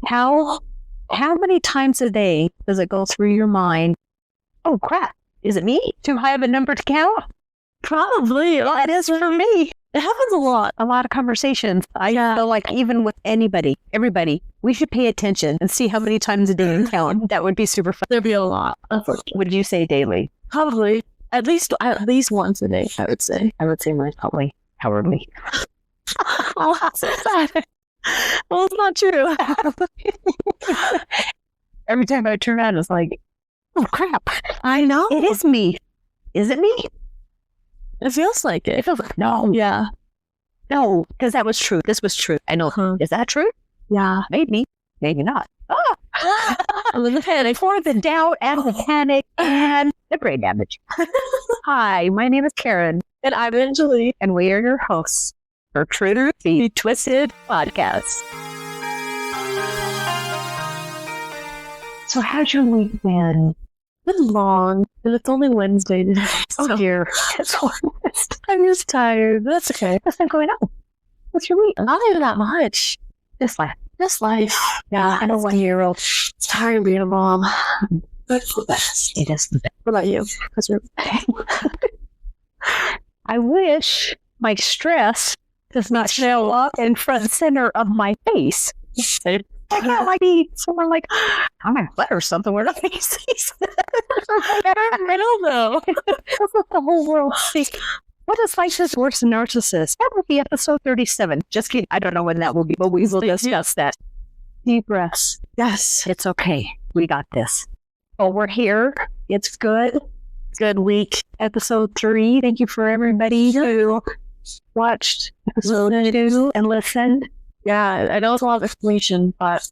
How many times a day does it go through your mind? Oh crap! Is it me? Too high of a number to count? Probably. It is for me. It happens a lot. A lot of conversations. I feel like even with everybody, we should pay attention and see how many times a day we count. That would be super fun. There'd be a lot. Would you say daily? Probably. At least once a day, I would say. I would say mine's probably hourly. Oh, that's so sad. Well, it's not true. Every time I turn around, it's like, oh crap. I know. It is me. Is it me? It feels like it. It feels like, no. Yeah. No, because that was true. This was true. I know. Uh-huh. Is that true? Yeah. Maybe. Maybe not. I'm in the panic. For the doubt and the panic and the brain damage. Hi, my name is Karen. And I'm Angelique. And we are your hosts for True the Twisted Podcast. So how's your week been? It's been long, and it's only Wednesday today. Oh dear. It's almost. I'm just tired, but that's okay. What's been going on? What's your week? Not even that much. Just life. Just life. Yeah. I know 1 year old. It's tired being a mom. But it's the best. It is the best. What about you? I wish my stress does not show up in front and center of my face. I can't like be somewhere like I'm my butt or something where nobody sees I don't know. That's what the whole world sees. What is like this worse than narcissist? That will be episode 37. Just kidding. I don't know when that will be, but we will discuss that. Deep breaths. Yes. It's okay. We got this. Oh, we're here. It's good. Good week. Episode 3. Thank you for everybody who watched episode 2 and listened. Yeah, I know it's a lot of information, but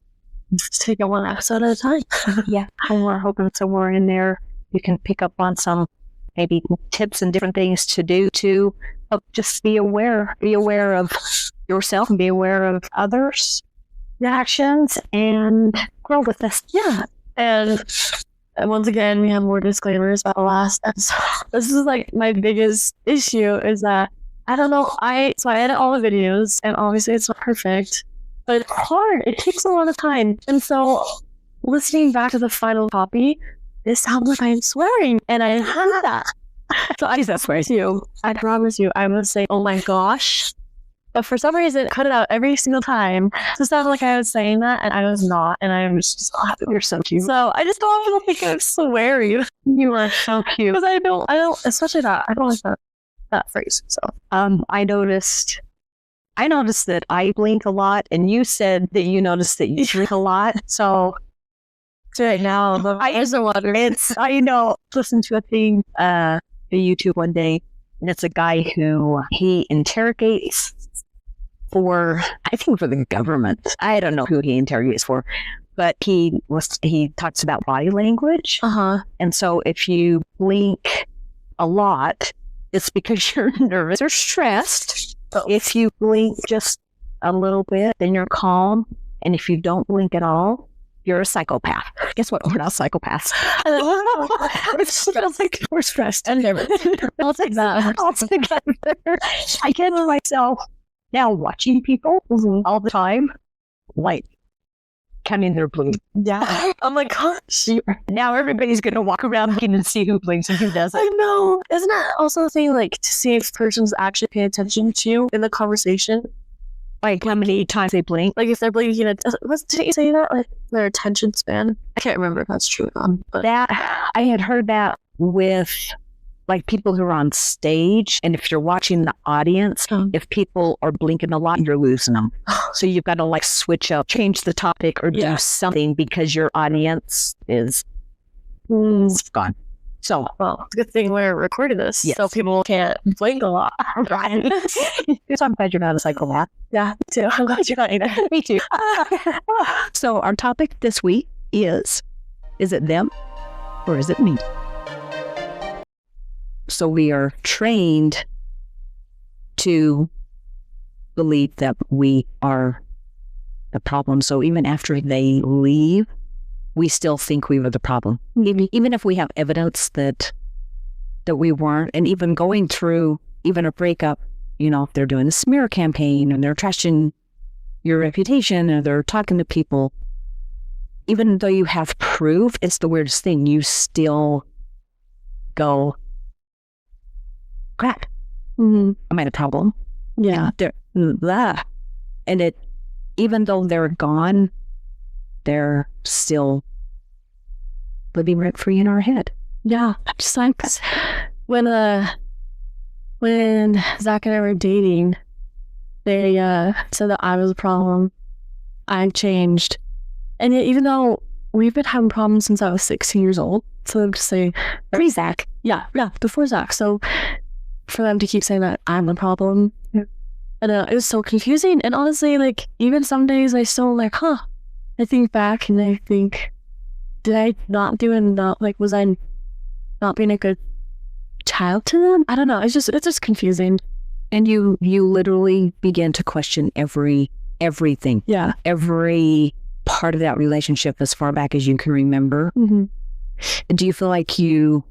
just take it one episode at a time. Yeah, and we're hoping somewhere in there you can pick up on some maybe tips and different things to do to help just be aware of yourself and be aware of others' reactions and grow with this. Yeah, and once again, we have more disclaimers about the last episode. This is like my biggest issue is that I don't know. I edit all the videos, and obviously it's not perfect, but it's hard. It takes a lot of time, and so listening back to the final copy, it sounds like I'm swearing, and I hate that. So I swear to you. I promise you, I would say, "Oh my gosh," but for some reason, I cut it out every single time. So it sounded like I was saying that, and I was not, and I was just happy. You're so cute. So I just don't think I'm swearing. You are so cute. Because I don't, especially that. I don't like that phrase. So I noticed that I blink a lot, and you said that you noticed that you blink a lot. So right now, the eyes are watering. I know. Listen to a thing, the YouTube one day, and it's a guy who he interrogates for the government. I don't know who he interrogates for, but he talks about body language. And so if you blink a lot, it's because you're nervous or stressed. If you blink just a little bit, then you're calm. And if you don't blink at all, you're a psychopath. Guess what? We're not psychopaths. We're stressed and nervous. I'll take that. I get myself now watching people all the time, like counting their blink. Yeah. Oh my gosh. Now everybody's going to walk around looking and see who blinks and who doesn't. I know. Isn't that also the thing, like, to see if the person's actually paying attention to you in the conversation? Like, how many times they blink? Like, if they're blinking, didn't you say that? Like, their attention span? I can't remember if that's true or not. But that, I had heard that with, like, people who are on stage, and if you're watching the audience, if people are blinking a lot, you're losing them. So you've got to like switch up, change the topic, or do something because your audience is gone. So, well, it's a good thing we're recording this, yes, so people can't blink a lot. Right. So I'm glad you're not a psychopath. Yeah, me too. I'm glad you're not either. Me too. So our topic this week is it them or is it me? So we are trained to believe that we are the problem. So even after they leave, we still think we were the problem. Even if we have evidence that we weren't, and even going through even a breakup, if they're doing a smear campaign and they're trashing your reputation or they're talking to people, even though you have proof, it's the weirdest thing. You still go, crap, am I the problem? Yeah. Blah. And it, even though they're gone, they're still living rent free in our head. Yeah. Just like when Zach and I were dating, they said that I was a problem. I changed. And yet, even though we've been having problems since I was 16 years old, so to say, Pre-Zach. Yeah, before Zach. So for them to keep saying that I'm the problem, and it was so confusing. And honestly, like, even some days I still like, I think back and I think, did I not do enough? Like, was I not being a good child to them? I don't know. It's just confusing. And you literally begin to question everything. Yeah. Every part of that relationship as far back as you can remember. Mm-hmm. Do you feel like you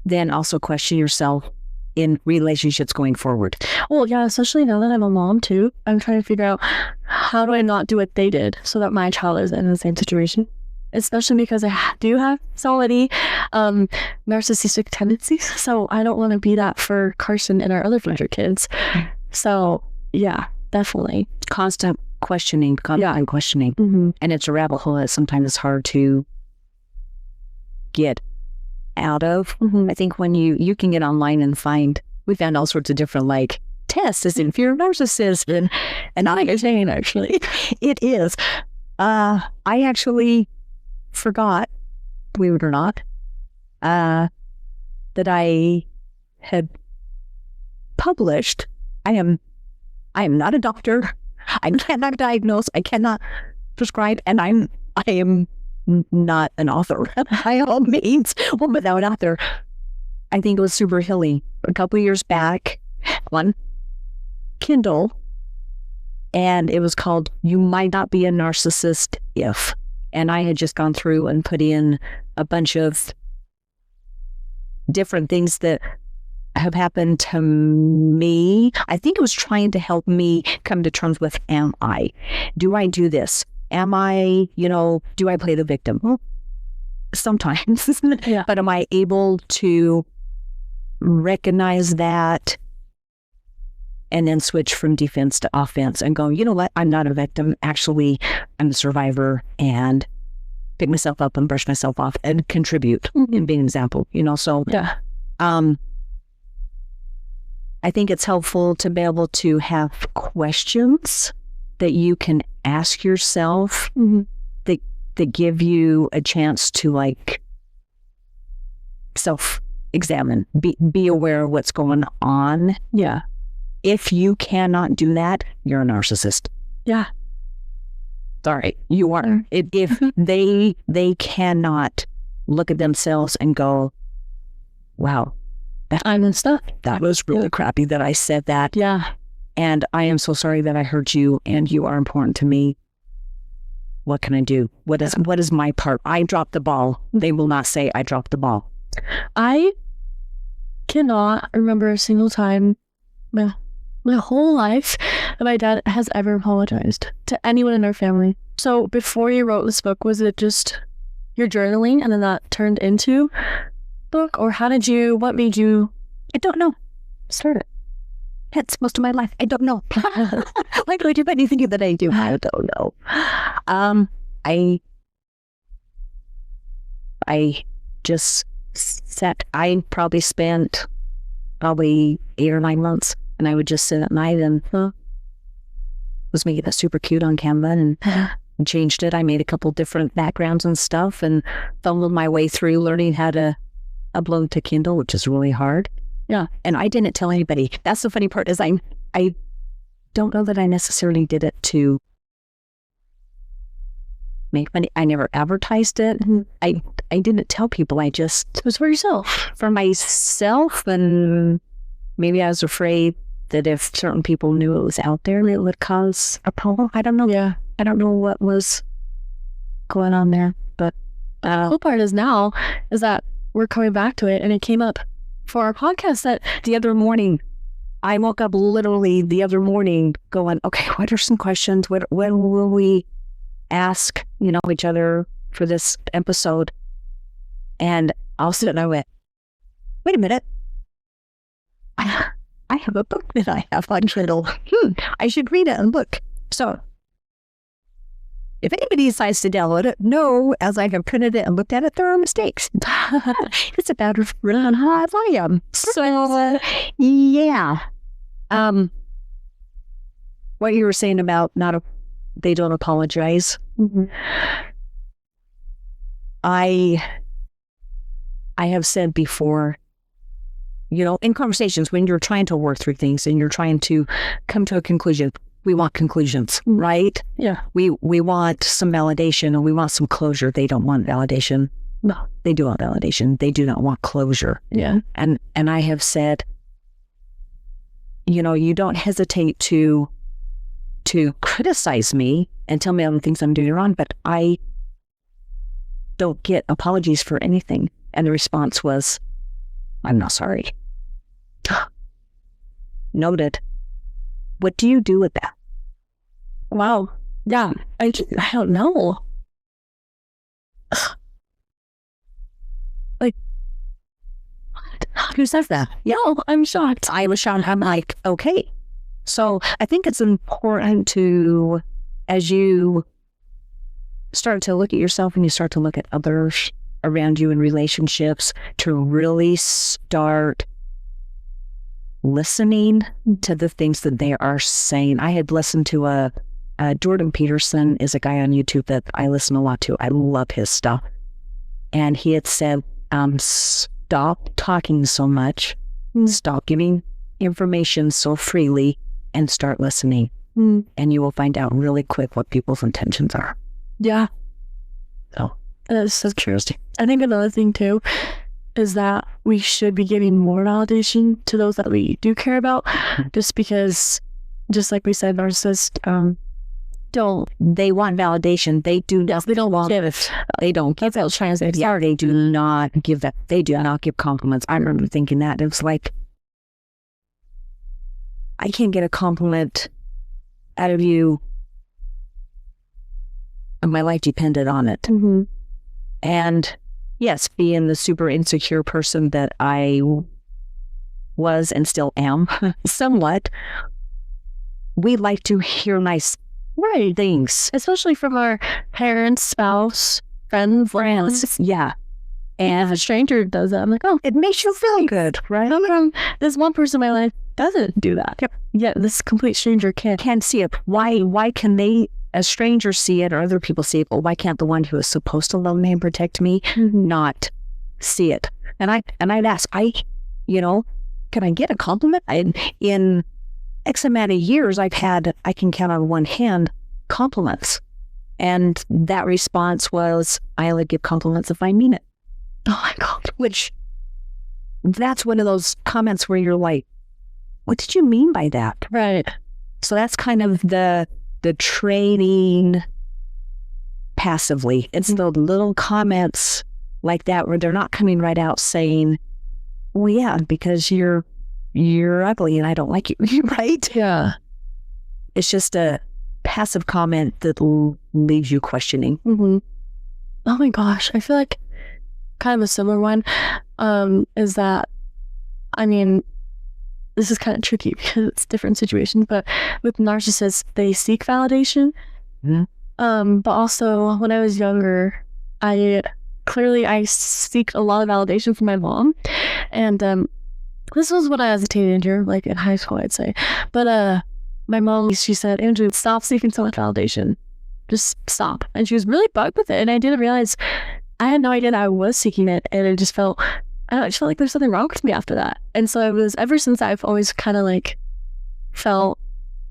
then also question yourself in relationships going forward? Well, yeah, especially now that I'm a mom too. I'm trying to figure out, how do I not do what they did so that my child is in the same situation? Especially because I do have so many narcissistic tendencies. So I don't want to be that for Carson and our other future kids. So yeah, definitely. Constant questioning. Mm-hmm. And it's a rabbit hole that sometimes it's hard to get out of. Mm-hmm. I think when you can get online and we found all sorts of different like tests as if you're a narcissist, and I was saying actually it is. I actually forgot, believe it or not, that I had published. I am not a doctor. I cannot diagnose. I cannot prescribe, and I am not an author by all means. Well, without an author, I think it was Super Hilly a couple of years back on Kindle, and it was called "You Might Not Be a Narcissist If." And I had just gone through and put in a bunch of different things that have happened to me. I think it was trying to help me come to terms with, am I? Do I do this? Am I, do I play the victim? Well, sometimes. Yeah. But am I able to recognize that and then switch from defense to offense and go, you know what? I'm not a victim. Actually, I'm a survivor, and pick myself up and brush myself off and contribute and be an example, So, yeah. I think it's helpful to be able to have questions that you can ask yourself that give you a chance to like self-examine, be aware of what's going on. Yeah. If you cannot do that, you're a narcissist. Yeah. Sorry, you are. If they cannot look at themselves and go, wow, I'm in stuff. That was really crappy that I said that. Yeah. And I am so sorry that I hurt you, and you are important to me. What can I do? What is my part? I dropped the ball. They will not say I dropped the ball. I cannot remember a single time my whole life that my dad has ever apologized to anyone in our family. So before you wrote this book, was it just your journaling and then that turned into book, or what made you? I don't know. Start it. That's most of my life. I don't know. Why do I do anything that I do? I don't know. I just sat. I probably spent 8 or 9 months, and I would just sit at night and was making that super cute on Canva and changed it. I made a couple different backgrounds and stuff, and fumbled my way through learning how to upload to Kindle, which is really hard. Yeah. And I didn't tell anybody. That's the funny part, is I don't know that I necessarily did it to make money. I never advertised it. I didn't tell people. I just, it was for yourself. For myself, and maybe I was afraid that if certain people knew it was out there, it would cause a problem. I don't know. Yeah. I don't know what was going on there. But the cool part is now is that we're coming back to it, and it came up for our podcast that the other morning, I woke up literally the other morning going, okay, what are some questions? When will we ask, each other for this episode. And all of a sudden I went, wait a minute. I have a book that I have on Kindle. I should read it and look. So if anybody decides to download it, know as I have printed it and looked at it, there are mistakes. It's about as written as I am. So, yeah. What you were saying about they don't apologize. Mm-hmm. I have said before, in conversations when you're trying to work through things and you're trying to come to a conclusion, we want conclusions, right? Yeah. We want some validation and we want some closure. They don't want validation. No. They do want validation. They do not want closure. Yeah. And I have said, you don't hesitate to criticize me and tell me all the things I'm doing wrong, but I don't get apologies for anything. And the response was, I'm not sorry. Noted. What do you do with that? Wow. Yeah. I don't know. Like, what? Who says that? Yeah, I'm shocked. I was shocked. I'm like, okay. So I think it's important to, as you start to look at yourself and you start to look at others around you in relationships, to really start listening to the things that they are saying. I had listened to Jordan Peterson is a guy on YouTube that I listen a lot to. I love his stuff. And he had said, stop talking so much, stop giving information so freely, and start listening. And you will find out really quick what people's intentions are. Yeah. So that's so interesting. I think another thing too is that we should be giving more validation to those that we do care about, just because, just like we said, narcissists they want validation. They do. Yes, they don't want give it. They don't give it. Yeah, they do not give that. They do not give compliments. I remember thinking that it was like, I can't get a compliment out of you, and my life depended on it. Mm-hmm. And yes, being the super insecure person that I was and still am, somewhat, we like to hear nice things. Especially from our parents, spouse, friends. Yeah. And if a stranger does that, I'm like, oh, it makes you feel good, right? This one person in my life doesn't do that. Yep. Yeah, this complete stranger can't see it. Why can they, as strangers, see it or other people see it, but why can't the one who is supposed to love me and protect me not see it? And I'd ask, can I get a compliment? In X amount of years, I can count on one hand compliments. And that response was, I only give compliments if I mean it. Oh my God. Which, that's one of those comments where you're like, what did you mean by that? Right. So that's kind of the training passively. It's the little comments like that where they're not coming right out saying, well, yeah, because you're ugly and I don't like you, right? Yeah. It's just a passive comment that leaves you questioning. Mm-hmm. Oh my gosh. I feel like kind of a similar one is that, I mean, this is kind of tricky because it's different situations, but with narcissists, they seek validation. Mm-hmm. But also when I was younger, I seek a lot of validation from my mom. And this was when I was a teenager, like in high school, I'd say. But my mom, she said, Andrew, stop seeking so much validation. Just stop. And she was really bugged with it. And I didn't realize, I had no idea that I was seeking it. And it just felt, I just felt like there's something wrong with me after that. And so it was, ever since I've always kind of like felt,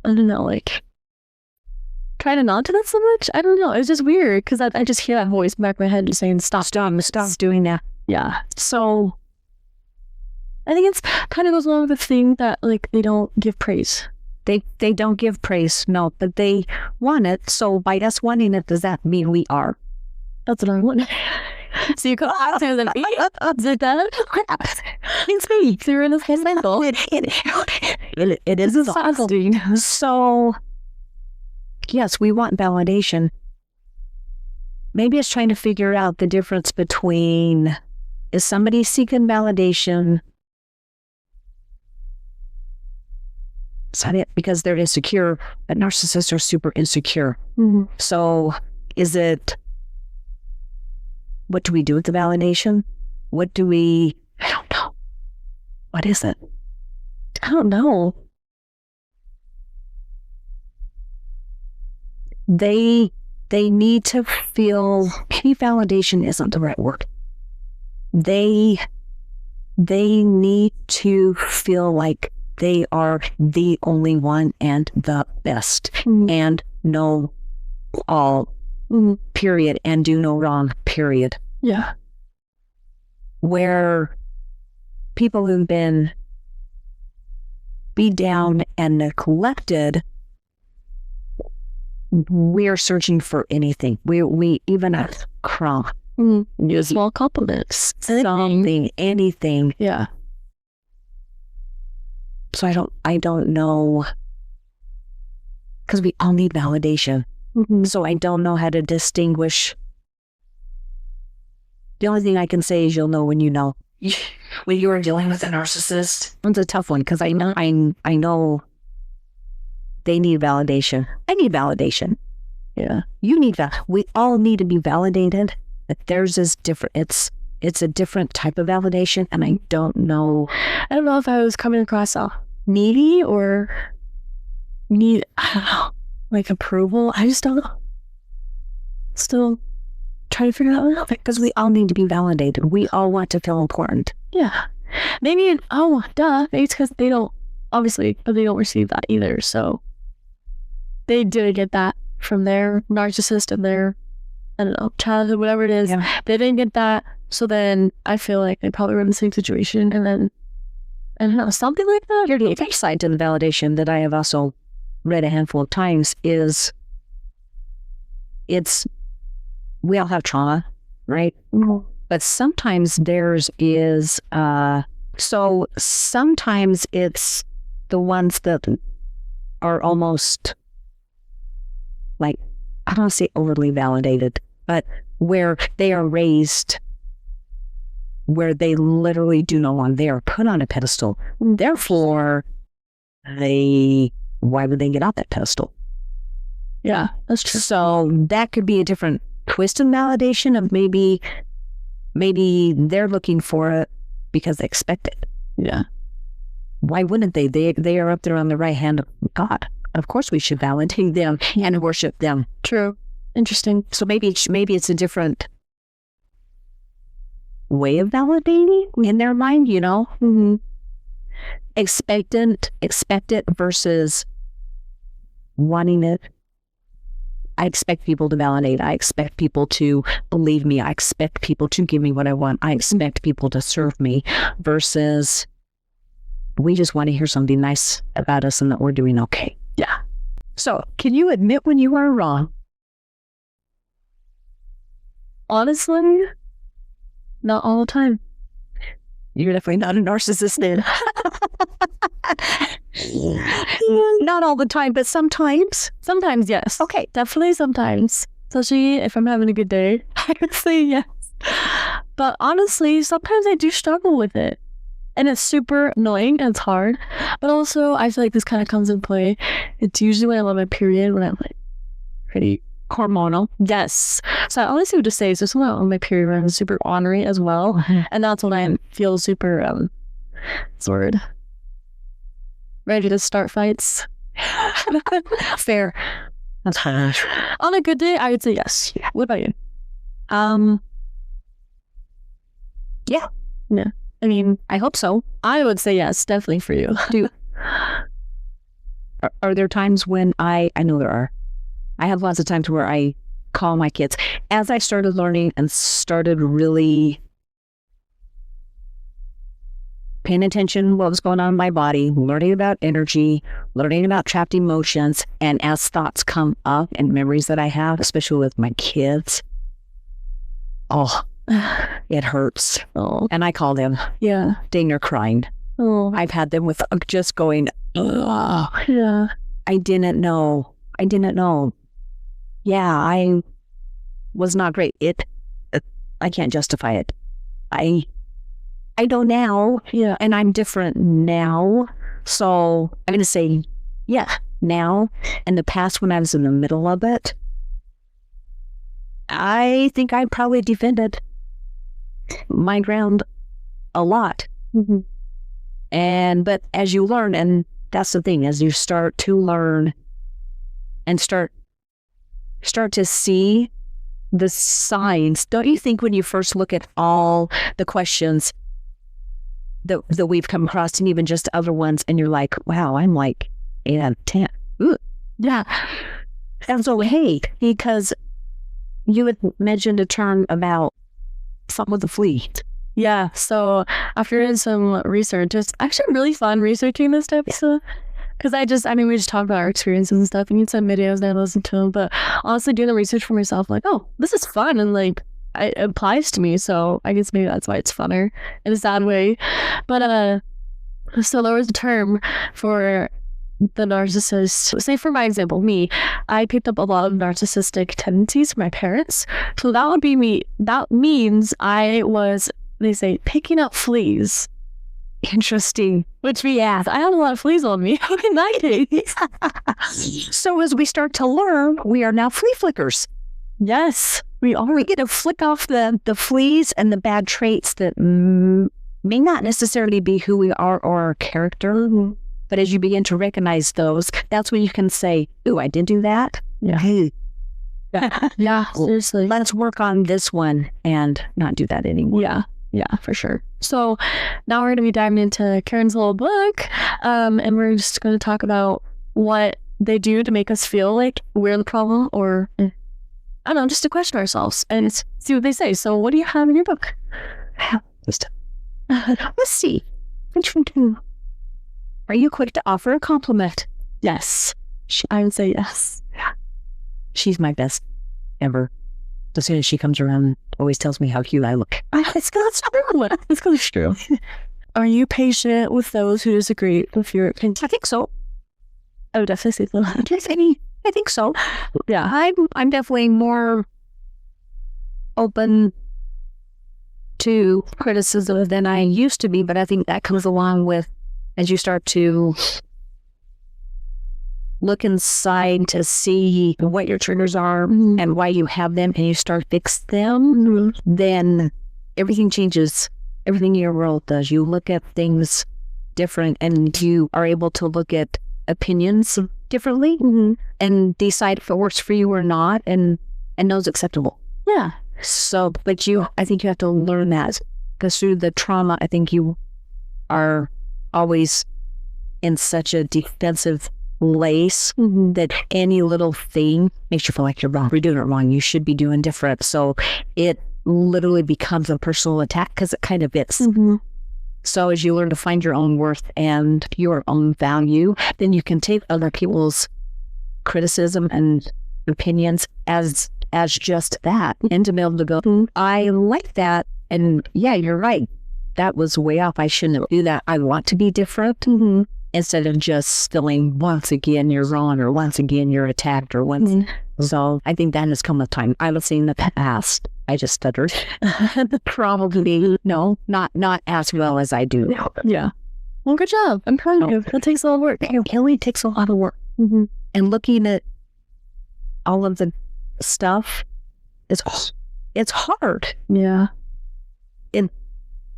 I don't know, like trying to not do that so much. I don't know. It was just weird because I just hear that voice in the back of my head just saying, stop doing that. Yeah. So I think it's kind of goes along with the thing that like they don't give praise. They don't give praise, no, but they want it. So by us wanting it, does that mean we are? That's what I want. So you go out there and it's me. So you're in this cycle. It is exhausting. So yes, we want validation. maybe it's trying to figure out the difference between, is somebody seeking validation because they're insecure, but narcissists are super insecure. Mm-hmm. So is it, what do we do with the validation? I don't know. What is it? I don't know. They need to feel, maybe validation isn't the right word. They need to feel like they are the only one and the best and know all, period, and do no wrong, period. Yeah. Where people who've been beat down and neglected, we're searching for anything. We even a crumb, small compliments, something, anything. Yeah. So I don't know, because we all need validation. So I don't know how to distinguish. The only thing I can say is you'll know when you know. When you are dealing with a narcissist, it's a tough one because I know they need validation. I need validation. Yeah. You need that. We all need to be validated. But theirs is different. It's a different type of validation, and I don't know. I don't know if I was coming across needy or need, I don't know, like approval. I just don't know. Still trying to figure that out. Because we all need to be validated. We all want to feel important. Yeah. Maybe, maybe it's because they don't receive that either. So they didn't get that from their narcissist and their, I don't know, childhood, whatever it is. Yeah. They didn't get that. So then I feel like they probably were in the same situation. And then, I don't know, something like that. Here, the other side to the validation that I have also read a handful of times is we all have trauma, right? But sometimes theirs is, so sometimes it's the ones that are almost like, I don't want to say overly validated, but where they are raised, where they literally do no one, they are put on a pedestal. Therefore, why would they get off that pedestal? Yeah, that's true. So that could be a different twist in validation of maybe they're looking for it because they expect it. Yeah. Why wouldn't they? They are up there on the right hand of God. Of course we should validate them and worship them. True. Interesting. So maybe it's a different way of validating in their mind, you know? Mm-hmm. Expect it versus wanting it. I expect people to validate. I expect people to believe me. I expect people to give me what I want. I expect people to serve me versus we just want to hear something nice about us and that we're doing okay. Yeah. So, can you admit when you are wrong? Honestly, not all the time. You're definitely not a narcissist then. Not all the time, but sometimes. Sometimes, yes. Okay. Definitely sometimes. Especially if I'm having a good day, I would say yes. But honestly, sometimes I do struggle with it. And it's super annoying and it's hard. But also, I feel like this kind of comes in play. It's usually when I'm on my period, when I'm like pretty hormonal. Yes. So I honestly would just say, so when I'm on my period where I'm super ornery as well. And that's when I feel super, ready to start fights. Fair. That's harsh. On a good day, I would say yes. Yeah. What about you? Yeah. Yeah. I mean, I hope so. I would say yes, definitely for you. Are there times when I know there are. I have lots of times where I call my kids. As I started learning and started really paying attention to what was going on in my body, learning about energy, learning about trapped emotions, and as thoughts come up and memories that I have, especially with my kids, it hurts. Oh. And I call them. Yeah. Dang, they're crying. Oh. I've had them with just going, ugh. Yeah. I didn't know. Yeah, was not great. I can't justify it. I know now, Yeah. and I'm different now. So I'm going to say, yeah, now. In the past, when I was in the middle of it, I think I probably defended my ground a lot. Mm-hmm. But as you learn, and that's the thing, as you start to learn and start to see the signs, don't you think when you first look at all the questions that we've come across, and even just other ones, and you're like, wow, I'm like 8 out of 10. Ooh. Yeah. And so, hey, because you had mentioned a term about something with the flea. Yeah. So after doing some research, it's actually really fun researching this type of stuff. Because we just talk about our experiences and stuff, and you send videos and I listen to them. But honestly, doing the research for myself, like, oh, this is fun, and like, it applies to me. So I guess maybe that's why it's funner in a sad way. But so there was a term for the narcissist. Say for my example, me, I picked up a lot of narcissistic tendencies from my parents. So that would be me. That means I was, they say, picking up fleas. Interesting. Which me, yeah, I have a lot of fleas on me in that case. So as we start to learn, we are now flea flickers. Yes, we are. We get to flick off the fleas and the bad traits that may not necessarily be who we are or our character. But as you begin to recognize those, that's when you can say, ooh, I did do that. Yeah. Hey, Yeah, seriously. let's work on this one and not do that anymore. Yeah, for sure. So now we're going to be diving into Karen's little book, and we're just going to talk about what they do to make us feel like we're the problem, or I don't know, just to question ourselves and see what they say. So what do you have in your book? Let's see. Which one do? Are you quick to offer a compliment? Yes. I would say yes. She's my best ever. As soon as she comes around, always tells me how cute I look. It's true. It's true. Are you patient with those who disagree with your opinion? I think so. I would definitely say so. I think so. Yeah. I'm definitely more open to criticism than I used to be, but I think that comes along with as you start to look inside to see what your triggers are and why you have them, and you start fix them, then everything changes. Everything in your world does. You look at things different, and you are able to look at opinions differently and decide if it works for you or not, and know it's acceptable. Yeah. So, but I think you have to learn that, because through the trauma, I think you are always in such a defensive place that any little thing makes you feel like you're wrong. You're doing it wrong. You should be doing different. So it literally becomes a personal attack, because it kind of is. So as you learn to find your own worth and your own value, then you can take other people's criticism and opinions as just that, and to be able to go, I like that, and yeah, you're right. That was way off. I shouldn't do that. I want to be different. Instead of just feeling once again you're wrong, or once again you're attacked, or once. So I think that has come with time. I was saying in the past, I just stuttered. Probably no, not as well as I do. Yeah. Well, good job. I'm proud of you. That takes a lot of work. It really takes a lot of work. And looking at all of the stuff, it's hard. Yeah.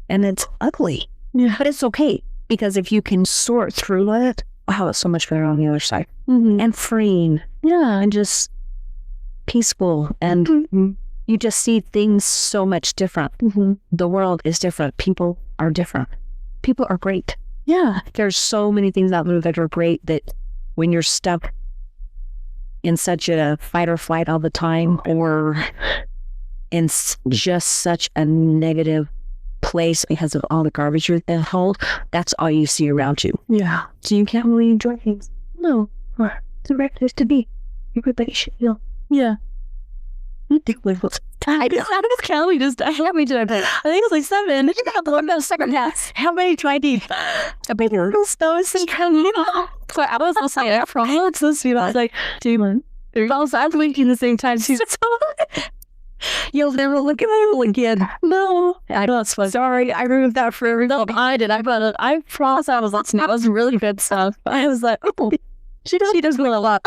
And it's ugly. Yeah. But it's okay. Because if you can sort through it, wow, it's so much better on the other side. And freeing. Yeah. And just peaceful. And you just see things so much different. The world is different. People are different. People are great. Yeah. There's so many things out there that are great, that when you're stuck in such a fight or flight all the time, or in just such a negative place because of all the garbage you hold, that's all you see around you. Yeah. So you can't really enjoy things. No. It's a right place to be. Everybody should feel. Yeah. Ridiculous. I just Kelly just how many did I think it's like 7. You got the second half. How many do I need? A big little stones and so I was also saying that from I was like 2 months. I was blinking the same time. She's You'll never look at it again. No, I know it's fun. Sorry, I removed that for everything. no, I did. I promise I was listening. That was really good stuff. I was like, oh, she does really a lot.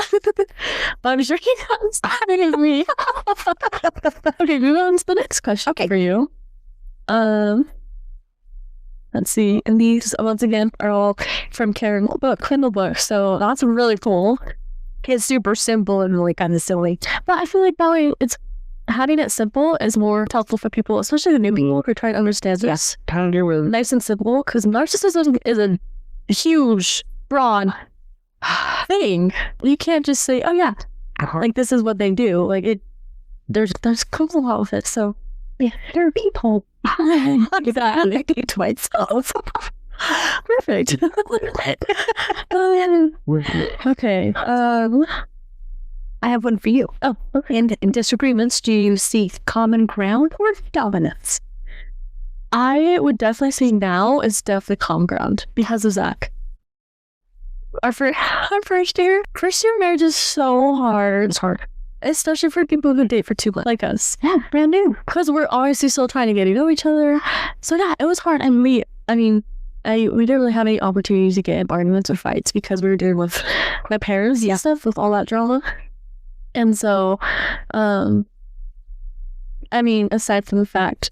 But I'm sure he does better than me. Okay, moving on to the next question for you. Let's see. And these, once again, are all from Karen book, Kindle book. So that's really cool. It's super simple and really kind of silly. But I feel like that way, it's having it simple is more helpful for people, especially the new people who are trying to understand this. Yes, kind of really Nice and simple, because narcissism is a huge, broad thing. You can't just say, oh yeah, like this is what they do. Like it, there's comes a lot with it. So yeah, there are people. Exactly. to myself. Perfect. Okay. I have one for you. Oh, okay. In disagreements, do you see common ground or dominance? I would definitely say now is definitely common ground because of Zach. Our first year marriage is so hard. It's hard. Especially for people who date for 2 months, like us. Yeah, brand new. Because we're obviously still trying to get to know each other. So yeah, it was hard. And we didn't really have any opportunities to get in arguments or fights because we were dealing with my parents and stuff, with all that drama. And so, aside from the fact,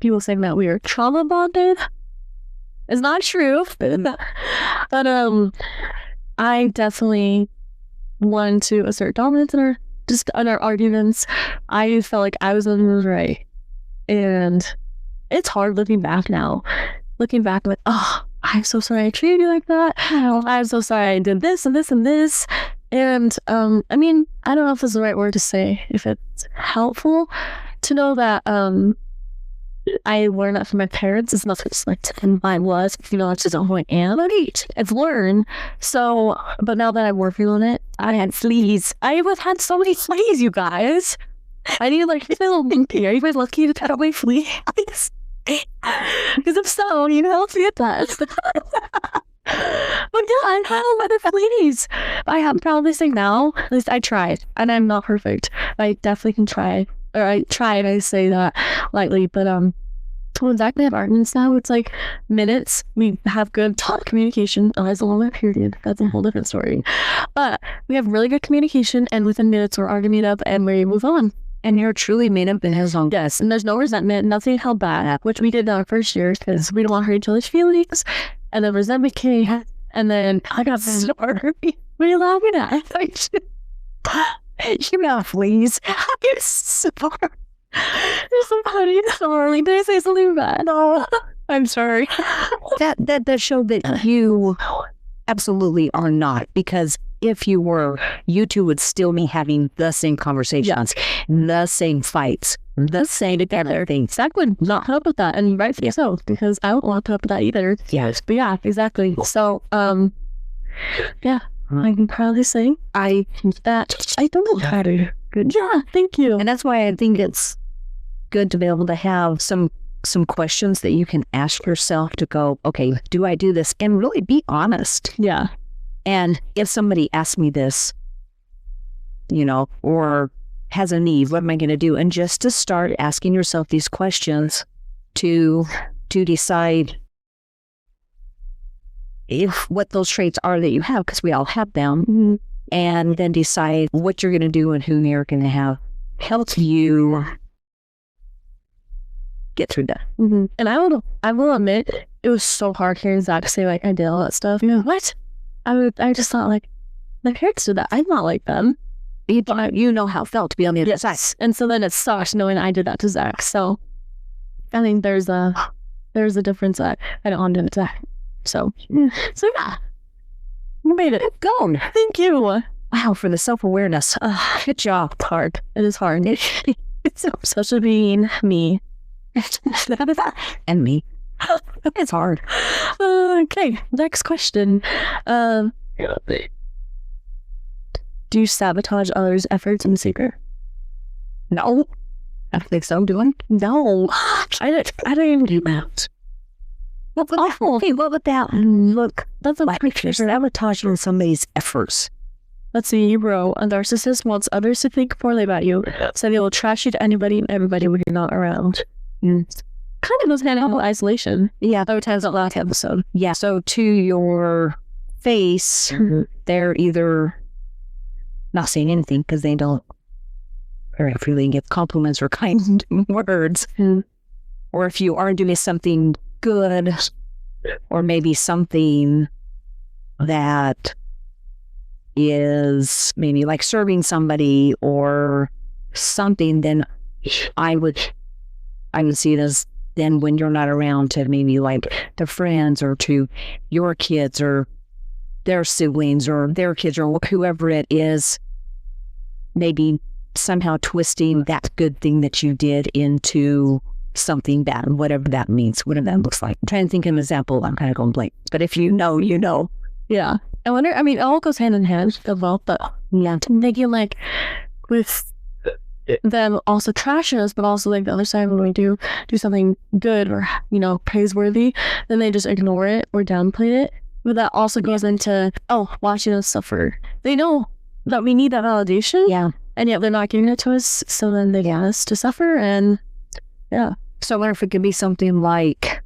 people saying that we are trauma bonded, it's not true. But I definitely wanted to assert dominance in our arguments. I felt like I was in the right. And it's hard looking back now. Looking back, I'm like, oh, I'm so sorry I treated you like that. I'm so sorry I did this and this and this. And, I don't know if it's the right word to say, if it's helpful to know that, I learned that from my parents. It's not just like 10 mine was, it's just who I am. It's learned. So, but now that I'm working on it, I had fleas. I have had so many fleas, you guys. I need like a little minky. Are you guys lucky to cut away fleas? Because if so, let's get that. But yeah, I had a lot of fleas. I am proudly saying now, at least I tried, and I'm not perfect. I definitely can try. Or I tried, I say that lightly, but when Zach and I have arguments now, it's like minutes. We have good talk communication. Oh, that's a long period. That's a whole different story. But we have really good communication, and within minutes we're arguing up and we move on. And you're truly made up in his own. Yes, and there's no resentment, nothing held back, which we did in our first year because we don't want to hurt each other's feelings. And then resentment came, and then I got smarter. What are you laughing at? You know, fleas. You're smart. You're so funny. Sorry. Did I say something bad? No. I'm sorry. That does show that you absolutely are not, because if you were, you two would still be having the same conversations, the same fights, the same together things. Zach would not put up with that, and rightfully so, because I don't want to put up with that either. Yes. But yeah, exactly. So, yeah. I can proudly say I don't know how to. Good job. Thank you. And that's why I think it's good to be able to have some questions that you can ask yourself to go, okay, do I do this? And really be honest. Yeah. And if somebody asks me this, or has a need, what am I going to do? And just to start asking yourself these questions to decide what those traits are that you have, because we all have them, and then decide what you're going to do and who you're going to have help you get through that. Mm-hmm. And I will admit, it was so hard hearing Zach say like I did all that stuff. What? I just thought like my parents did that. I'm not like them. You know how it felt to be on the other side. And so then it sucks knowing I did that to Zach. So I think there's a difference that I don't want to do to Zach. So yeah, you made it. Go. Thank you. Wow, for the self-awareness. Good job. It's hard. It is hard. It's such a being me. And me. It's hard. Okay, next question. Do you sabotage others' efforts in secret? No. I don't think so. I'm doing. No. I don't even do that. That's awful. Hey, what about that? Look, that's a picture. Sabotaging somebody's efforts. let's see, bro, a narcissist wants others to think poorly about you, so they will trash you to anybody and everybody when you're not around. Kind of goes hand in hand with isolation. Yeah. That we talked about last episode. Yeah. So to your face, they're either not saying anything because they don't very freely give compliments or kind words. Or if you are doing something good, or maybe something that is maybe like serving somebody or something, then I would see it as then when you're not around to maybe like their friends or to your kids or their siblings or their kids or whoever it is, maybe somehow twisting that good thing that you did into something bad, whatever that means, whatever that looks like. I'm trying to think of an example. I'm kind of going blank. But if you know, you know. Yeah. I wonder, I mean, it all goes hand in hand as well, but yeah, thinking like with them also trashing us, but also like the other side, when we do something good or, you know, praiseworthy, then they just ignore it or downplay it. But that also goes into, watching us suffer. They know that we need that validation. Yeah. And yet they're not giving it to us, so then they get us to suffer. And yeah. So I wonder if it could be something like,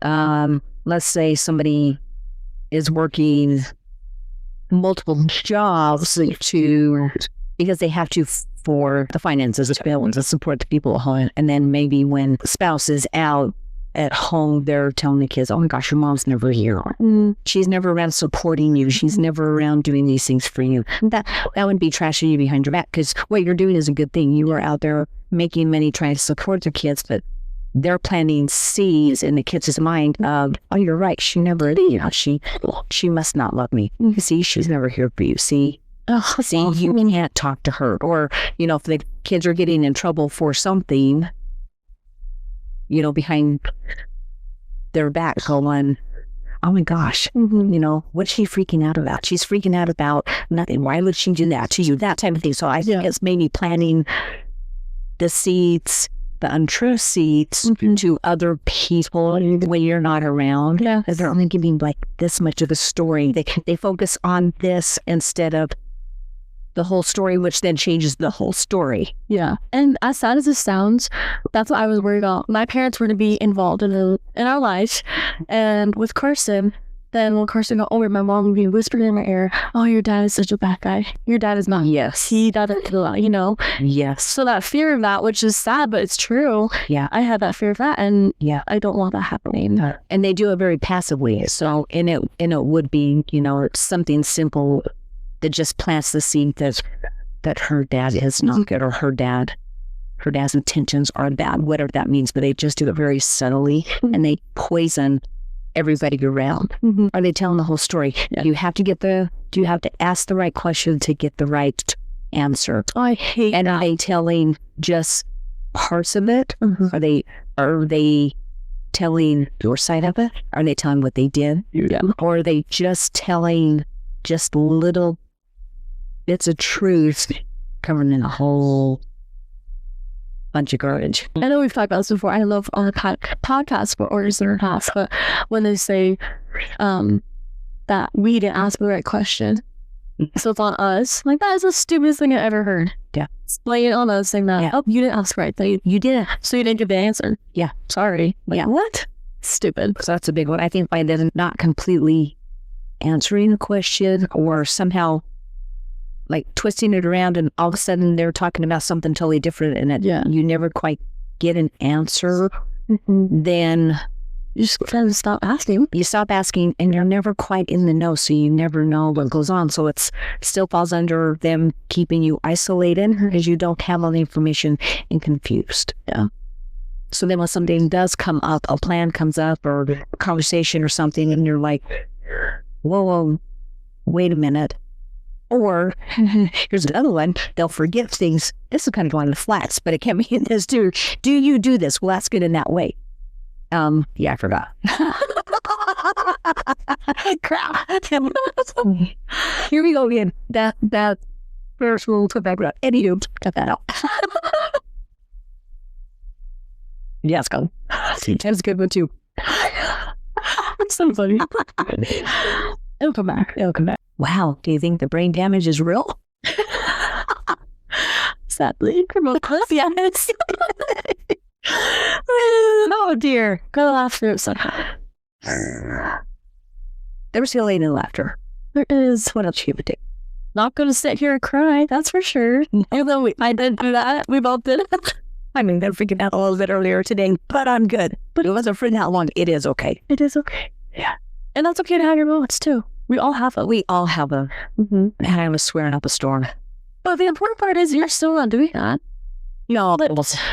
let's say somebody is working multiple jobs because they have to for the finances, the bills, to support the people at home. And then maybe when the spouse is out at home, they're telling the kids, oh my gosh, your mom's never here. She's never around supporting you. She's never around doing these things for you. That would be trashing you behind your back, because what you're doing is a good thing. You are out there making money, trying to support their kids, but they're planting seeds in the kids' mind of, oh, you're right. She never, you know, she must not love me. See, she's never here for you. See, you can't talk to her. Or, you know, if the kids are getting in trouble for something, you know, behind their back going, oh my gosh, you know, what's she freaking out about? She's freaking out about nothing. Why would she do that to you? That type of thing. So I think it's maybe planting the seeds, the untrue seeds to other people when you're not around. Yeah. Because they're only giving like this much of the story. They focus on this instead of the whole story, which then changes the whole story. Yeah. And as sad as it sounds, that's what I was worried about. My parents were to be involved in our lives. And with Carson, then when Carson got older, my mom would be whispering in my ear, oh, your dad is such a bad guy. Your dad is not. Yes. He doesn't, you know? Yes. So that fear of that, which is sad, but it's true. Yeah. I had that fear of that, and I don't want that happening. And they do it very passively. So, and it would be, you know, something simple that just plants the seed that her dad is not good, or her dad's intentions are bad, whatever that means. But they just do it very subtly, and they poison everybody around. Are they telling the whole story? Yeah. You have to ask the right question to get the right answer. I hate that. Are they telling just parts of it? Are they telling your side of it? Are they telling what they did? Yeah. Or are they just telling just little bits of truth covering in a whole bunch of garbage? I know we've talked about this before. I love on the podcast for orders that are passed, but when they say that we didn't ask the right question, so it's on us. Like, that is the stupidest thing I ever heard. Yeah. Blame it on us, saying that, oh, you didn't ask right. You didn't. So you didn't give the answer. Yeah. Sorry. Like, yeah. What? Stupid. So that's a big one. I think by them not completely answering the question, or somehow like twisting it around, and all of a sudden they're talking about something totally different, and you never quite get an answer, then you just kind of stop asking. You stop asking, and you're never quite in the know, so you never know what goes on. So it still falls under them keeping you isolated because you don't have all the information and confused. Yeah. So then when something does come up, a plan comes up, or a conversation or something, and you're like, whoa, wait a minute. Or here's another one, they'll forget things. This is kind of going to the flats, but it can be in this too. Do you do this? Well, that's good in that way. Yeah, I forgot. Crap. Here we go again. That first we'll put back up. Anywho, cut that out. Yeah, it's gone. That's a good one too. It's so funny. It'll come back. Wow, do you think the brain damage is real? Sadly, criminal yes. Oh dear. Gotta laugh through it somehow. There's healing in laughter. There is. What else you would do? Not gonna sit here and cry, that's for sure. Although I did do that. We both did. I mean, they're freaking out a little bit earlier today, but I'm good. But it wasn't for that long. It is okay. It is okay. Yeah. And that's okay to have your moments too. We all have them. We all have them. Mm-hmm. And I was swearing up a storm. But the important part is you're still not doing that. No.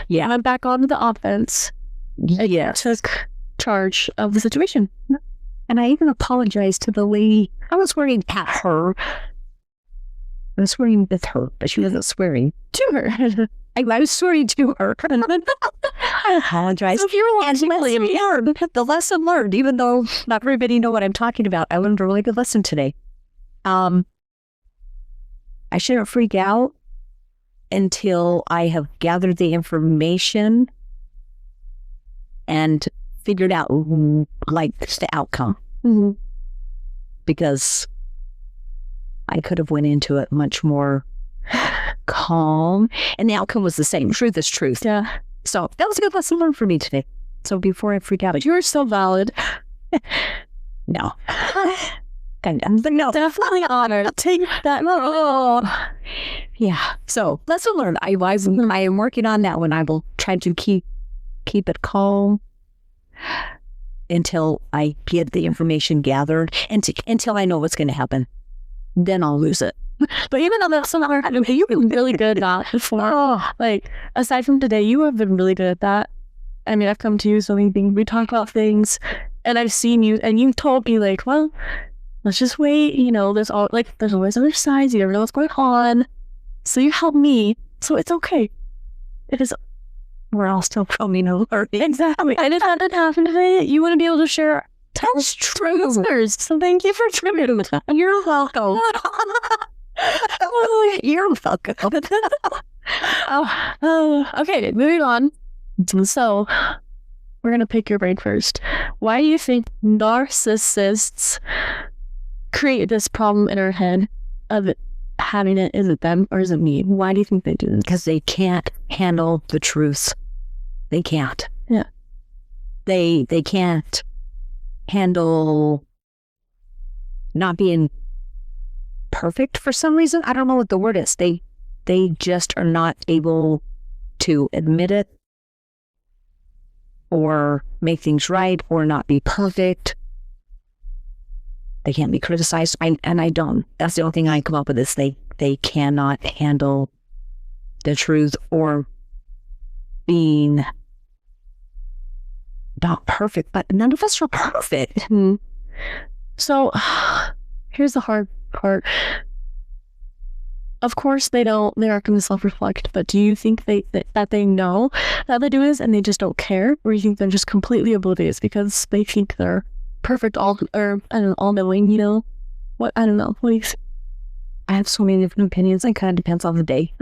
Yeah. I'm back onto the offense. Yeah. Took charge of the situation. And I even apologized to the lady. I was swearing at her. I was swearing with her, but she wasn't swearing To her. I was swearing to her. I apologize. So if you were watching The lesson learned, even though not everybody know what I'm talking about, I learned a really good lesson today. I shouldn't freak out until I have gathered the information and figured out like the outcome. Mm-hmm. Because I could have went into it much more calm, and the outcome was the same. Truth is truth. Yeah. So that was a good lesson learned for me today. So before I freak out, But you're still valid. no. Kind of. No. Definitely honored. Take that. Oh. Yeah. So lesson learned. I am working on that one. I will try to keep it calm until I get the information gathered and until I know what's going to happen. Then I'll lose it. But even on the lesson learned, you've been really good at that before. Like, aside from today, you have been really good at that. I mean, I've come to you so many things. We talk about things, and I've seen you, and you told me, like, well, let's just wait. You know, there's always other sides. You never know what's going on. So you helped me. So it's okay. It is. We're all still growing and learning. Exactly. And if that didn't happen today, you wouldn't be able to share. That's true. So thank you for trimming it. You're welcome. You're welcome. Okay, moving on. So, we're going to pick your brain first. Why do you think narcissists create this problem in our head of it having it? Is it them or is it me? Why do you think they do this? Because they can't handle the truth. They can't. Yeah. They can't handle not being perfect for some reason. I don't know what the word is. They just are not able to admit it or make things right or not be perfect. They can't be criticized. I don't. That's the only thing I come up with is they cannot handle the truth or being not perfect, but none of us are perfect. Mm-hmm. So here's the hard part. Of course, they're not going to self-reflect, but do you think that they know that they do this and they just don't care? Or you think they're just completely oblivious because they think they're perfect, all-knowing, you know? What? I don't know. What do you think? I have so many different opinions. It kind of depends on the day.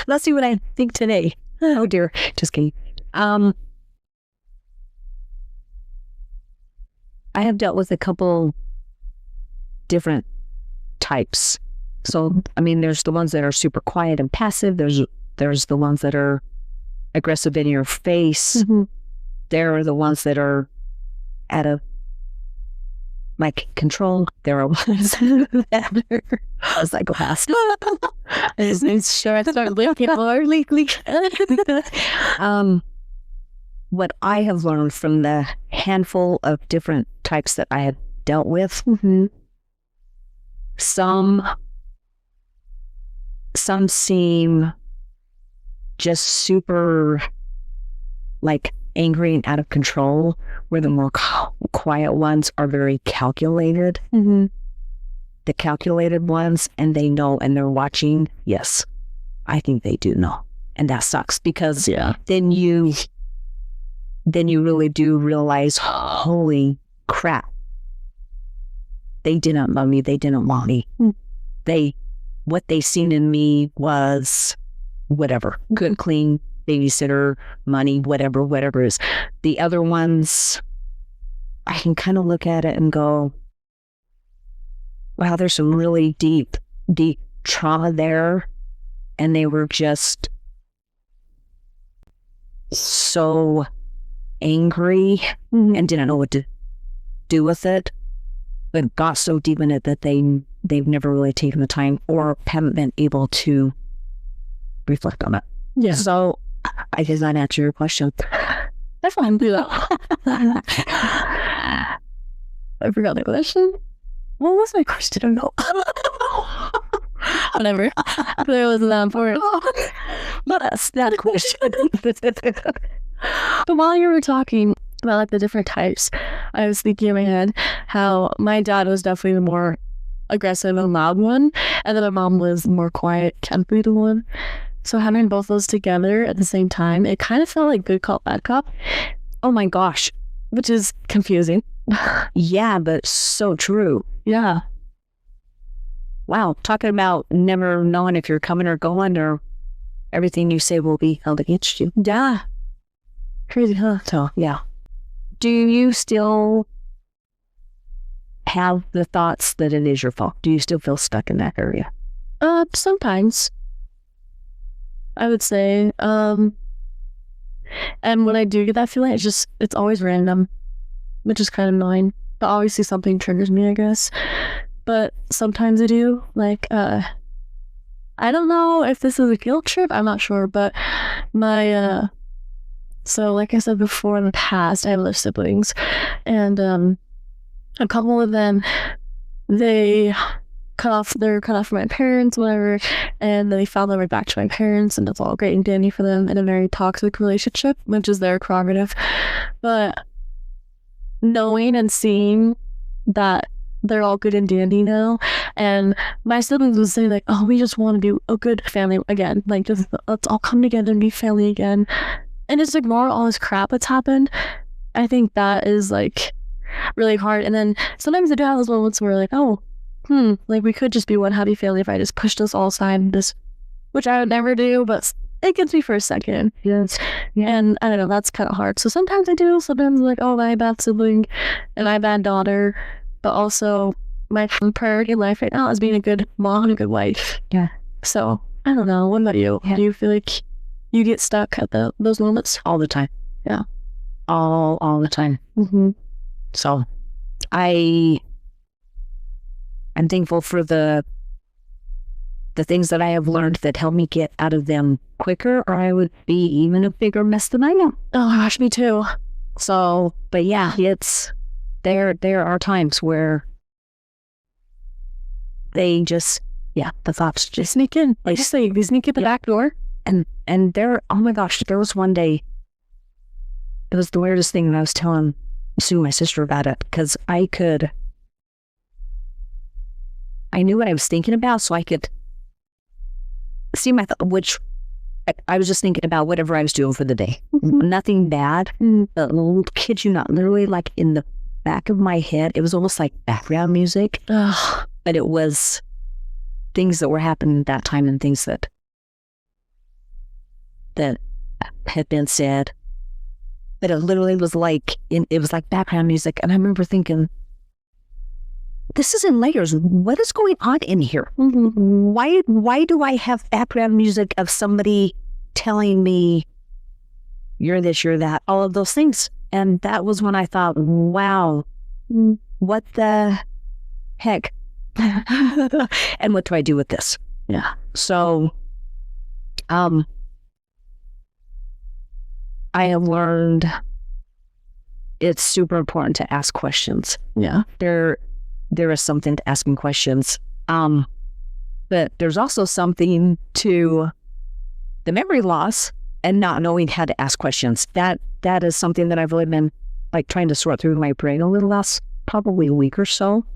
Let's see what I think today. Oh dear. Just kidding. I have dealt with a couple different types. So, I mean, there's the ones that are super quiet and passive. There's the ones that are aggressive in your face. Mm-hmm. There are the ones that are out of my control. There are ones that are psychopaths. It's sure I start looking more legally. What I have learned from the handful of different types that I have dealt with, Mm-hmm. some seem just super like angry and out of control, where the more quiet ones are very calculated. Mm-hmm. The calculated ones, and they know and they're watching. Yes, I think they do know. And that sucks because then you really do realize, holy crap, they didn't love me. They didn't want me. What they seen in me was whatever, good, clean, babysitter, money, whatever it is. The other ones, I can kind of look at it and go, wow, there's some really deep trauma there. And they were just so angry and didn't know what to do with it, but got so deep in it that they've never really taken the time or haven't been able to reflect on it. Yeah. So I did not answer your question. That's fine. Do that. I forgot the question. What was my question? I don't know. Whatever. There wasn't that important. But that's not a question. But while you were talking about like the different types, I was thinking in my head how my dad was definitely the more aggressive and loud one, and then my mom was the more quiet, calculated one. So having both those together at the same time, it kind of felt like good cop, bad cop. Oh my gosh. Which is confusing. Yeah, but so true. Yeah. Wow. Talking about never knowing if you're coming or going, or everything you say will be held against you. Yeah. Crazy, huh? So, yeah. Do you still have the thoughts that it is your fault? Do you still feel stuck in that area? Sometimes. I would say. And when I do get that feeling, it's always random, which is kind of annoying. But obviously something triggers me, I guess. But sometimes I do. Like, I don't know if this is a guilt trip. I'm not sure. But my, so like I said before in the past, I have other siblings. And a couple of them, they're cut off from my parents, whatever, and they found their way back to my parents, and it's all great and dandy for them in a very toxic relationship, which is their prerogative. But knowing and seeing that they're all good and dandy now, and my siblings would say like, oh, we just want to be a good family again, like just let's all come together and be family again, and just ignore all this crap that's happened. I think that is like really hard. And then sometimes I do have those moments where like, oh, like we could just be one happy family if I just pushed us all aside, which I would never do, but it gets me for a second. Yes. Yeah. And I don't know, that's kind of hard. So sometimes I do, sometimes I'm like, oh, I'm a bad sibling and I'm a bad daughter, but also my priority in life right now is being a good mom and a good wife. Yeah. So I don't know. What about you? Yeah. Do you feel like you get stuck at those moments? All the time. Yeah. All the time. Mm-hmm. So I'm thankful for the things that I have learned that help me get out of them quicker, or I would be even a bigger mess than I am. Oh gosh, me too. So, but yeah, there are times where they just, the thoughts just sneak in. Like just say, they sneak in the back door. And there, oh my gosh, there was one day, it was the weirdest thing, and I was telling Sue, my sister, about it, because I knew what I was thinking about, so I could see which I was just thinking about whatever I was doing for the day. Nothing bad. But kid you not, literally like in the back of my head, it was almost like background music. But it was things that were happening at that time and things that had been said. But it literally was like, it was like background music. And I remember thinking, this is in layers. What is going on in here? Why do I have background music of somebody telling me you're this, you're that, all of those things? And that was when I thought, wow, what the heck? And what do I do with this? Yeah. So, I have learned it's super important to ask questions. Yeah. There is something to asking questions. But there's also something to the memory loss and not knowing how to ask questions. That is something that I've really been like trying to sort through my brain a little last probably a week or so.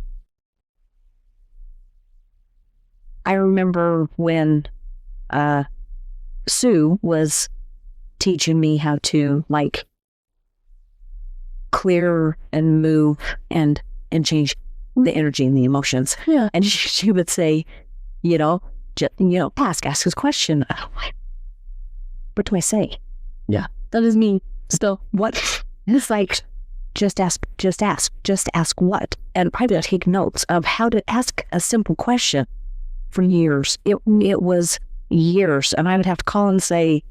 I remember when Sue was teaching me how to like clear and move and change the energy and the emotions. Yeah. And she would say, ask his question. What do I say? Yeah. That is me still. What? It's like, just ask what? And I would take notes of how to ask a simple question for years. It was years. And I would have to call and say,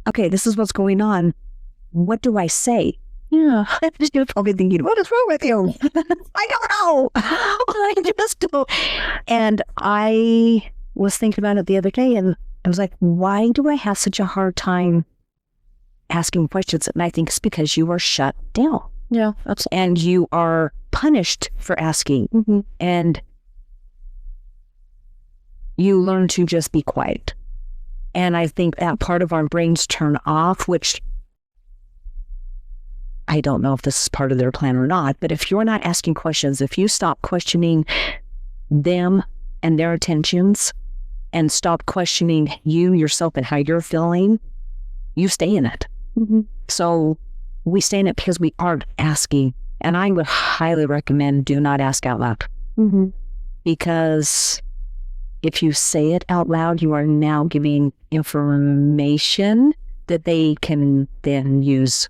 okay, this is what's going on. What do I say? Yeah. You're probably thinking, what is wrong with you? I don't know. I just don't. And I was thinking about it the other day, and I was like, why do I have such a hard time asking questions? And I think it's because you are shut down. Yeah. And you are punished for asking. Mm-hmm. And you learn to just be quiet. And I think that part of our brains turn off, which I don't know if this is part of their plan or not, but if you're not asking questions, if you stop questioning them and their intentions and stop questioning you, yourself, and how you're feeling, you stay in it. Mm-hmm. So we stay in it because we aren't asking. And I would highly recommend do not ask out loud. Mm-hmm. Because if you say it out loud, you are now giving information that they can then use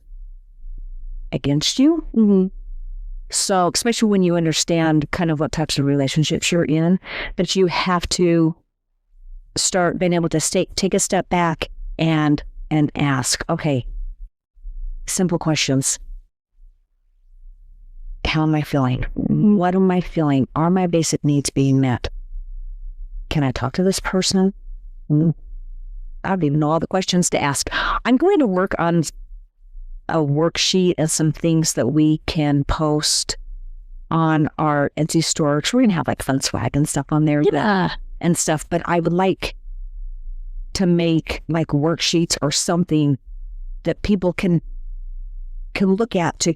against you. Mm-hmm. So especially when you understand kind of what types of relationships you're in, but you have to start being able to take a step back and ask, okay, simple questions. How am I feeling? Mm-hmm. What am I feeling? Are my basic needs being met? Can I talk to this person? I don't even know all the questions to ask. I'm going to work on a worksheet and some things that we can post on our Etsy store. We're going to have like fun swag and stuff on there. Yeah. And stuff. But I would like to make like worksheets or something that people can look at to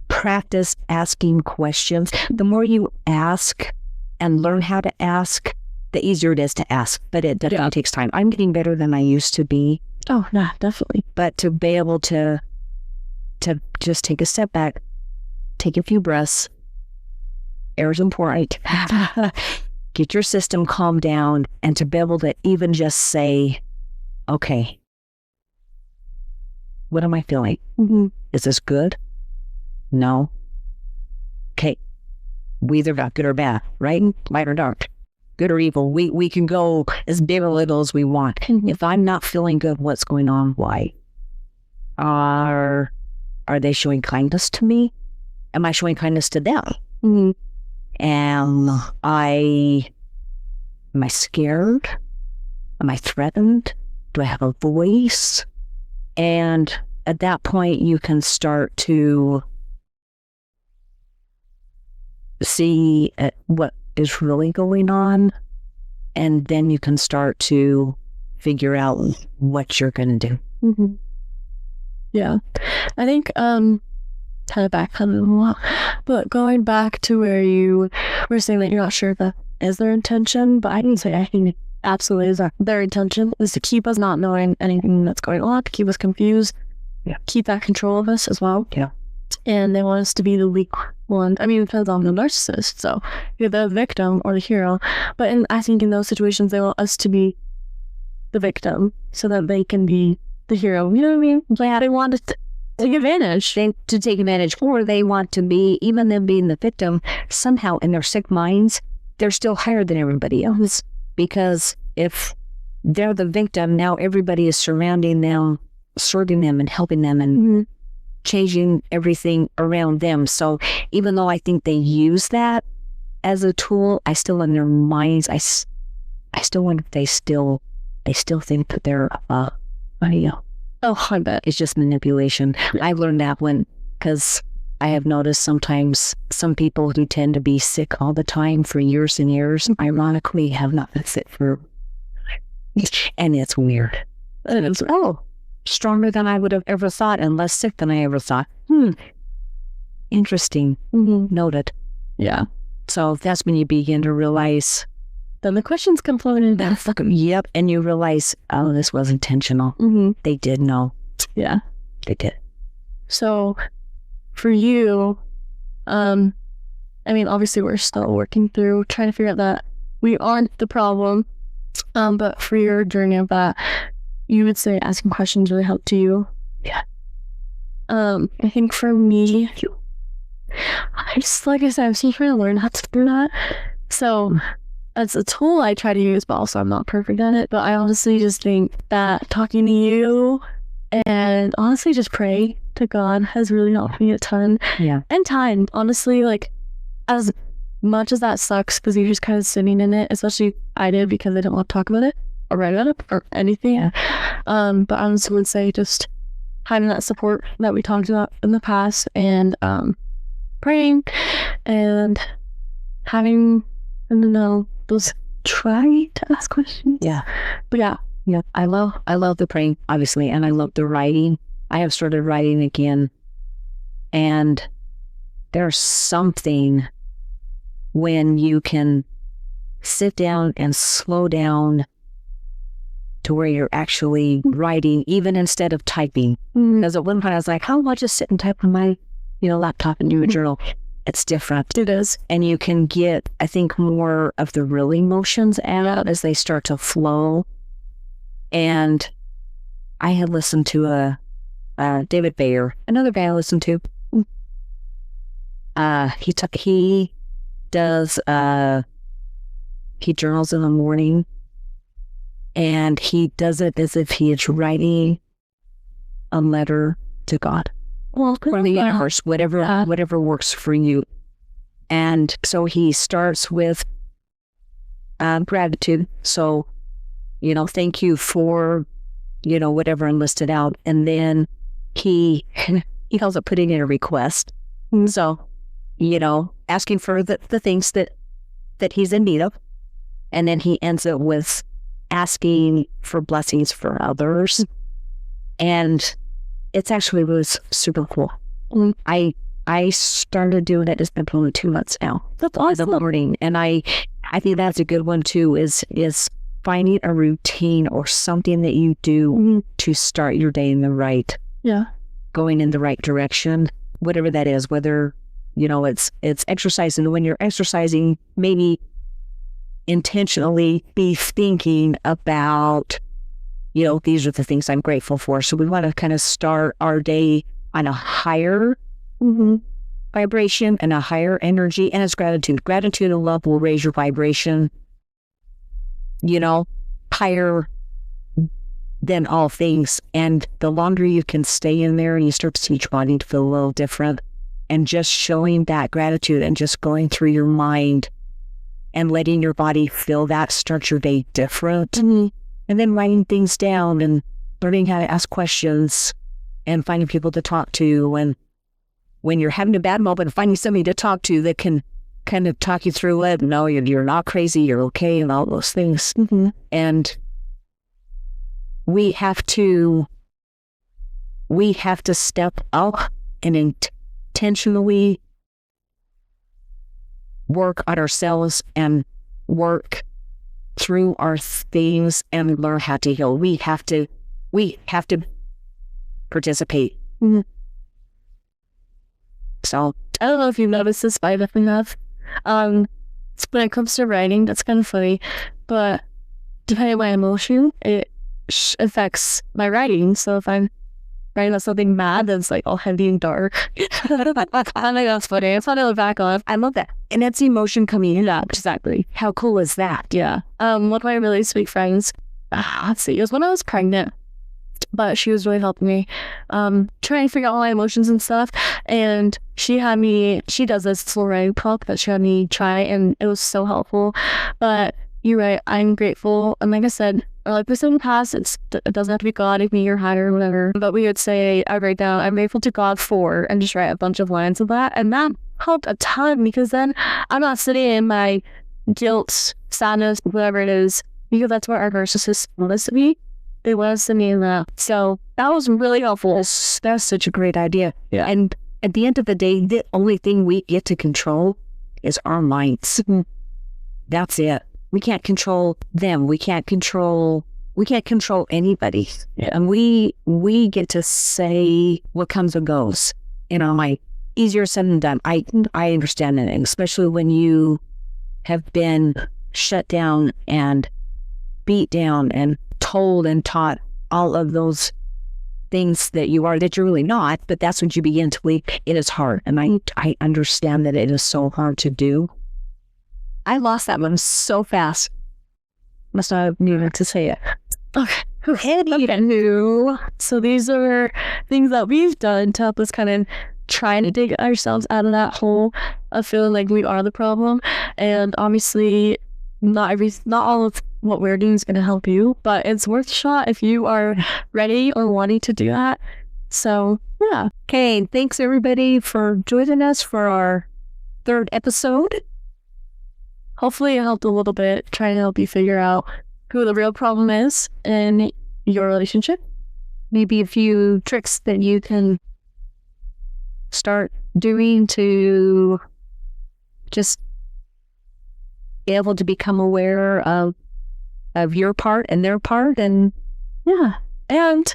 practice asking questions. The more you ask and learn how to ask, the easier it is to ask. But it definitely takes time. I'm getting better than I used to be. Oh, yeah, definitely. But to be able to just take a step back, take a few breaths, air is important, get your system calmed down, and to be able to even just say, okay, what am I feeling? Mm-hmm. Is this good? No. Okay. We either got good or bad, right? Light or dark, good or evil. We can go as big or little as we want. Mm-hmm. If I'm not feeling good, what's going on? Why? Are they showing kindness to me? Am I showing kindness to them? Mm-hmm. Am I scared? Am I threatened? Do I have a voice? And at that point, you can start to see what is really going on. And then you can start to figure out what you're going to do. Mm-hmm. Yeah. I think, kind of back a lot, but going back to where you were saying that you're not sure if that is their intention, but I can say I think it absolutely is their intention is to keep us not knowing anything that's going on, to keep us confused, keep that control of us as well. Yeah. And they want us to be the weak one. I mean, it depends on the narcissist, so you're the victim or the hero. But I think in those situations, they want us to be the victim so that they can be the hero. You know what I mean? Like, they want to take advantage. To take advantage, or they want to be, even them being the victim, somehow in their sick minds, they're still higher than everybody else. Because if they're the victim, now everybody is surrounding them, serving them and helping them and changing everything around them. So even though I think they use that as a tool, I still in their minds, I still wonder if they still think that they're Oh, I bet. it's just manipulation. I learned that because I have noticed sometimes some people who tend to be sick all the time for years and years, ironically, have not been sick for, and it's weird. And it's, Stronger than I would have ever thought and less sick than I ever thought. Interesting. Noted. yeah. So that's when you begin to realize, Then the questions come flowing in. yep, and you realize, oh, this was intentional. They did know. Yeah. They did. So for you, I mean, obviously we're still working through trying to figure out that we aren't the problem. But for your journey of that, you would say asking questions really helped you. I think for me, I just, like I said, I'm still trying to learn how to do that. So as a tool I try to use, but also I'm not perfect at it. But I honestly just think that talking to you and honestly just praying to God has really helped me a ton. Yeah. And time, honestly, like as much as that sucks because you're just kind of sitting in it, especially I did because I didn't want to talk about it or write about it or anything. Yeah. But I honestly would say just having that support that we talked about in the past and praying and having, I don't know, those try to ask questions. Yeah. But yeah. Yeah. I love the praying, obviously, and I love the writing. I have started writing again, and there's something when you can sit down and slow down to where you're actually writing, even instead of typing. Because at one point I was like, how about just sit and type on my, laptop and do a journal? It's different. It is. And you can get, I think, more of the real emotions out as they start to flow. And I had listened to David Bayer, another guy I listened to. He journals in the morning, and he does it as if he is writing a letter to God. Well, Or the universe, whatever works for you. And so he starts with gratitude. So, thank you for, whatever enlisted out. And then he calls it putting in a request. So, asking for the things that he's in need of. And then he ends it with asking for blessings for others. And it's actually really super cool. I started doing it. It's been probably 2 months now. That's awesome. The morning. And I think that's a good one too, is finding a routine or something that you do to start your day in the right, going in the right direction, whatever that is, whether, it's exercising. When you're exercising, maybe intentionally be thinking about, these are the things I'm grateful for. So we want to kind of start our day on a higher vibration and a higher energy, and it's gratitude. Gratitude and love will raise your vibration, higher than all things. And the longer you can stay in there and you start to see your body to feel a little different, and just showing that gratitude and just going through your mind and letting your body feel that starts your day different. And then writing things down and learning how to ask questions and finding people to talk to. And when you're having a bad moment, finding somebody to talk to that can kind of talk you through it. No, you're not crazy, you're okay, and all those things. And we have to step up and intentionally work on ourselves and work through our things and learn how to heal. We have to participate. So I don't know if you've noticed this, but I definitely have. When it comes to writing, that's kind of funny, but depending on my emotion, it affects my writing. So if I'm writing about something mad that's like all heavy and dark, I think that's funny. It's funny to look back on. I love that. And that's emotion coming in. Exactly. How cool is that? Yeah. One of my really sweet friends, let's see, it was when I was pregnant, but she was really helping me trying to figure out all my emotions and stuff. And she does this little writing prompt that she had me try, and it was so helpful. But you're right, I'm grateful. And like I said, or like we said in the past, it doesn't have to be God, it can be your higher or whatever. But we would say, I write down, I'm grateful to God for, and just write a bunch of lines of that. And that helped a ton, because then I'm not sitting in my guilt, sadness, whatever it is, because that's what our narcissists want us to be. They want us to be in that. So that was really helpful. That's such a great idea. Yeah. And at the end of the day, the only thing we get to control is our minds. That's it. We can't control them. We can't control anybody. Yeah. And we get to say what comes and goes. Like, easier said than done. I understand that, and especially when you have been shut down and beat down and told and taught all of those things that you are that you're really not, but that's what you begin to believe. It is hard. And I understand that it is so hard to do. I lost that one so fast. Must not have needed to say it. Okay. So these are things that we've done to help us kind of try to dig ourselves out of that hole of feeling like we are the problem. And obviously, not all of what we're doing is going to help you, but it's worth a shot if you are ready or wanting to do that. So yeah. Okay. Thanks everybody for joining us for our 3rd episode. Hopefully it helped a little bit, trying to help you figure out who the real problem is in your relationship. Maybe a few tricks that you can start doing to just be able to become aware of your part and their part. And yeah. And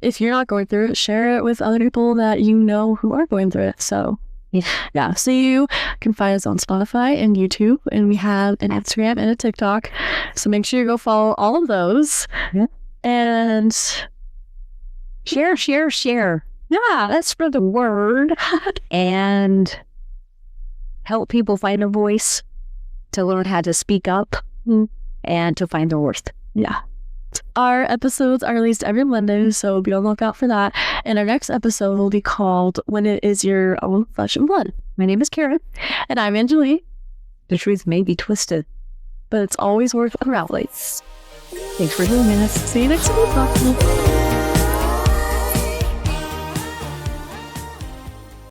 if you're not going through it, share it with other people that you know who are going through it. So yeah. So you can find us on Spotify and YouTube, and we have an Instagram and a TikTok. So make sure you go follow all of those. Yeah. And share. Yeah, let's spread the word and help people find a voice, to learn how to speak up and to find their worth. Yeah. Our episodes are released every Monday, so be on the lookout for that. And our next episode will be called When It Is Your Own Flesh and Blood. My name is Karen. And I'm Angelie. The truth may be twisted, but it's always worth unraveling. Thanks for joining us. See you next week.